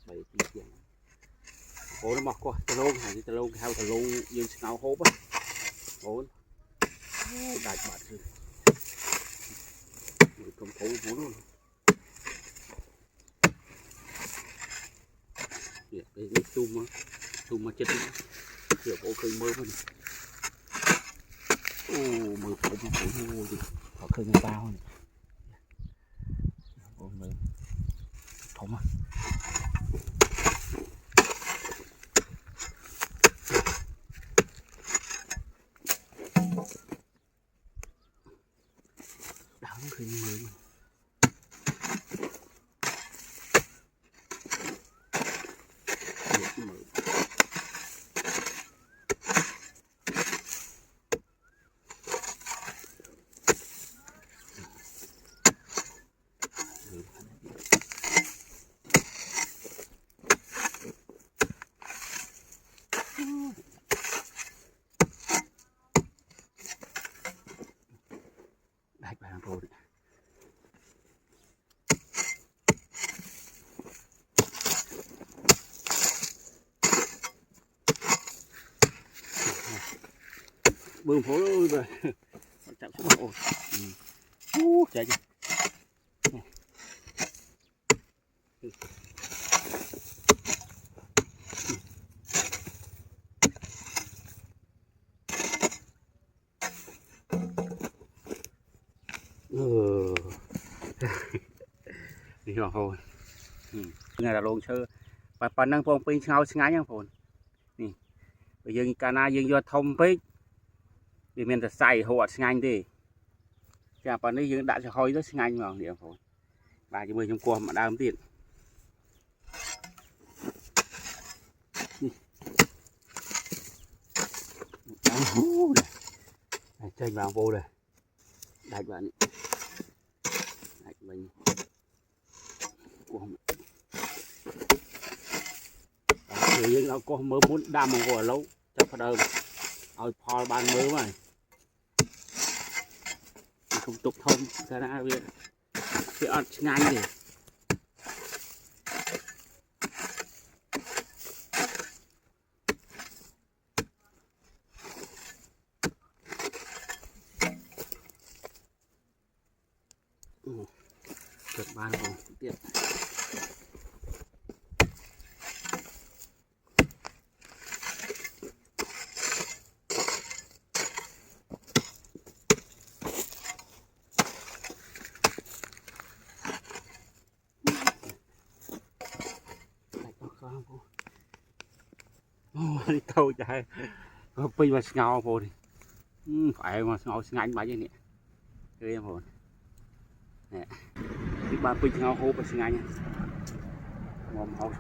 bảy tí tiền bố nó mọc qua tơ lông hay tơ lông heo tơ lông dương ngao hốp á bố đại bạc rồi cầm thấu bố luôn cái zoom mà chết kiểu bố khơi mơ mình mơ bố gì họ khơi người bao này bố mơ thốn à đảo khơi mơ mình đại bàng rồi bơm phố rồi chạm xuống ôi chạy đi đi vào thôi ngày là luôn chơi và năng phong pin ngao ngay nhá phồn nè bây giờ cana dương do thông pin vì mìnhจะใส่หัวngay đi chả phần đấy dương đã cho hôi rất ngay mà địa phồn bà chỉ 10 trong qua mà đam tiền chơi vào vô đây đại bạn đại mình thì nó có mơ muốn đam một hồi lâu chắc phải đâu ao phò ban mơ mà không tục thông cái đã biết cái ăn ngay gì được ban rồi tiện đi tàu chạy pin mà ngao vô đi phải mà ngao ngay mấy nè đây em hồn nè ba pin ngao hô mà ngay nha ngon hậu